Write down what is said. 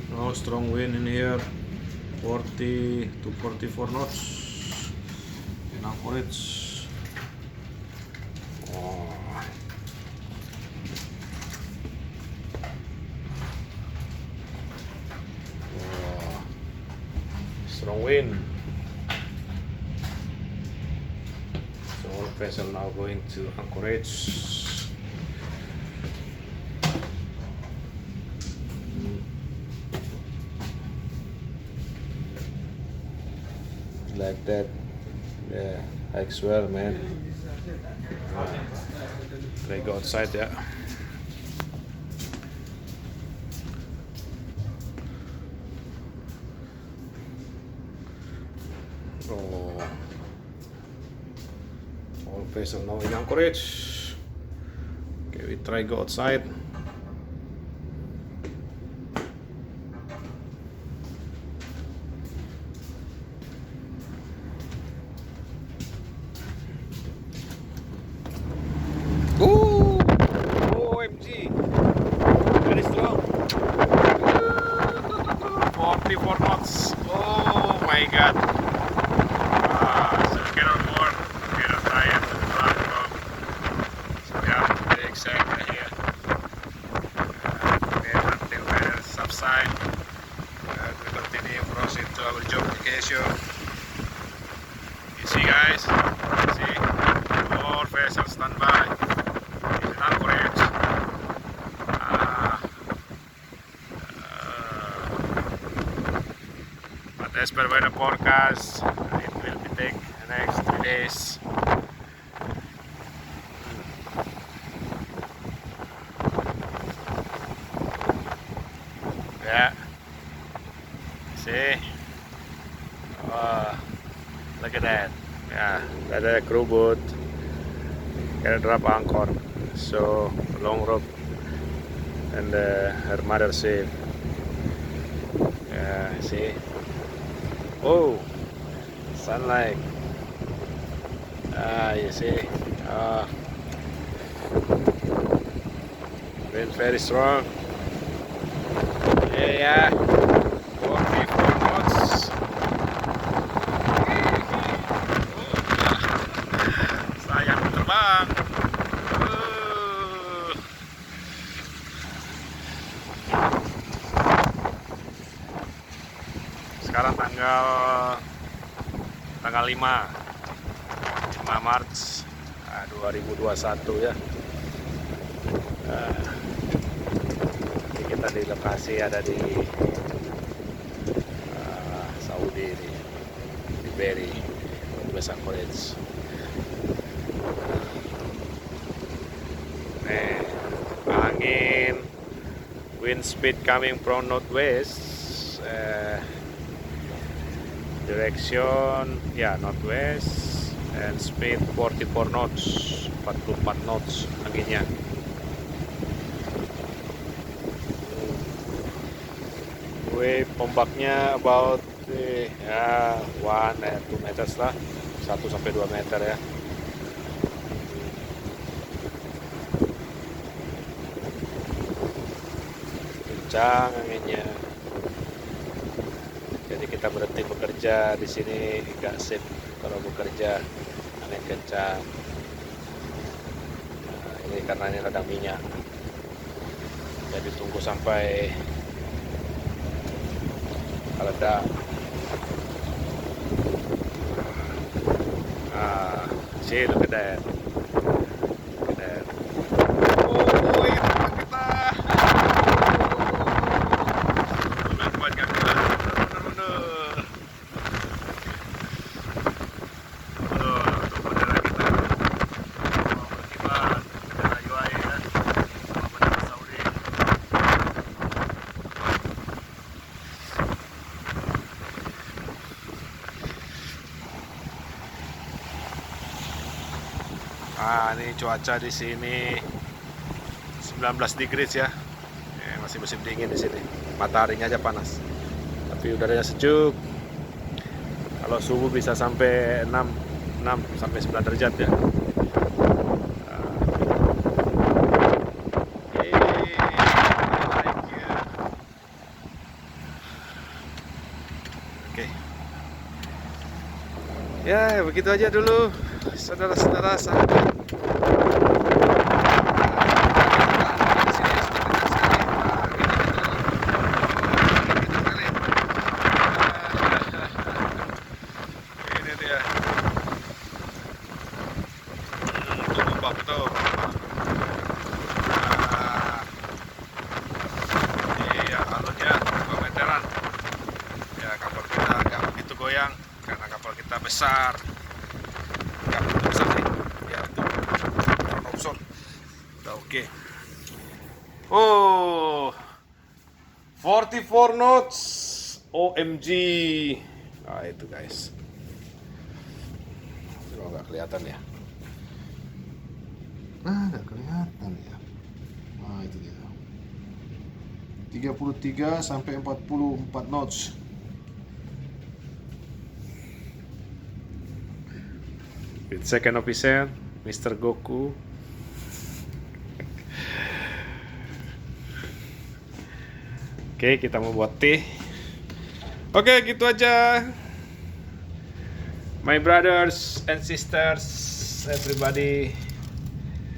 No strong wind in here, 40 to 44 knots in anchorage. Oh. Oh. Strong wind. So all vessel now going to anchorage. Like that, yeah, hikes well, man. Try go outside, yeah. Oh, all vessel now in anchorage. Okay, we try go outside. Oh, OMG, very strong. 44 knots. Oh my god. So get on board, get a tire to the platform. So yeah, very excited here. Wait until weather subside. We continue proceed to our job location. You see, guys, see, all vessels standby. Anchorage. But as per weather forecast, it will be take the next 3 days. Yeah. See? Oh, look at that. Yeah, that's a crew boat. Can drop anchor. So long rope and her mother safe. Yeah, see. Oh, sunlight. You see. Wind very strong. Yeah, 44 knots. Sayang terbang. Sekarang tanggal 5 Maret 2021 ya. Ini kita di lokasi ada di Saudi di Beri, West Anchorage. Angin, wind speed coming from northwest. Direction ya northwest and speed 44 knots, 44 knots anginnya. Wave ombaknya about 1 2 meters lah, 1 sampai 2 meter ya. Kencang anginnya. Jadi kita berhenti bekerja di sini nggak safe kalau bekerja angin kencang. Nah, ini karena ini radang minyak. Jadi tunggu sampai reda. See, look at that. Look at that. Oh, itu kita. Ini cuaca di sini 19 degrees ya. Masih musim dingin di sini. Mataharinya aja panas. Tapi udaranya sejuk. Kalau suhu bisa sampai 6 sampai 9 derajat ya. Ya, begitu aja dulu, saudara-saudara. Ini dia. Tuh ombak tuh. Iya, alurnya 2 meteran. Ya, kapal kita nggak begitu goyang karena kapal kita besar. Nggak begitu besar sih. Ya, untuk front offshore. Udah oke. Oh, 44 knots. OMG. Nah, itu guys. Kalau nggak kelihatan ya. Nah, nggak kelihatan ya. Nah, itu dia. 33 sampai 44 knots. With second officer, Mr. Goku. Oke, kita mau buat teh. Oke, gitu aja. My brothers and sisters, everybody.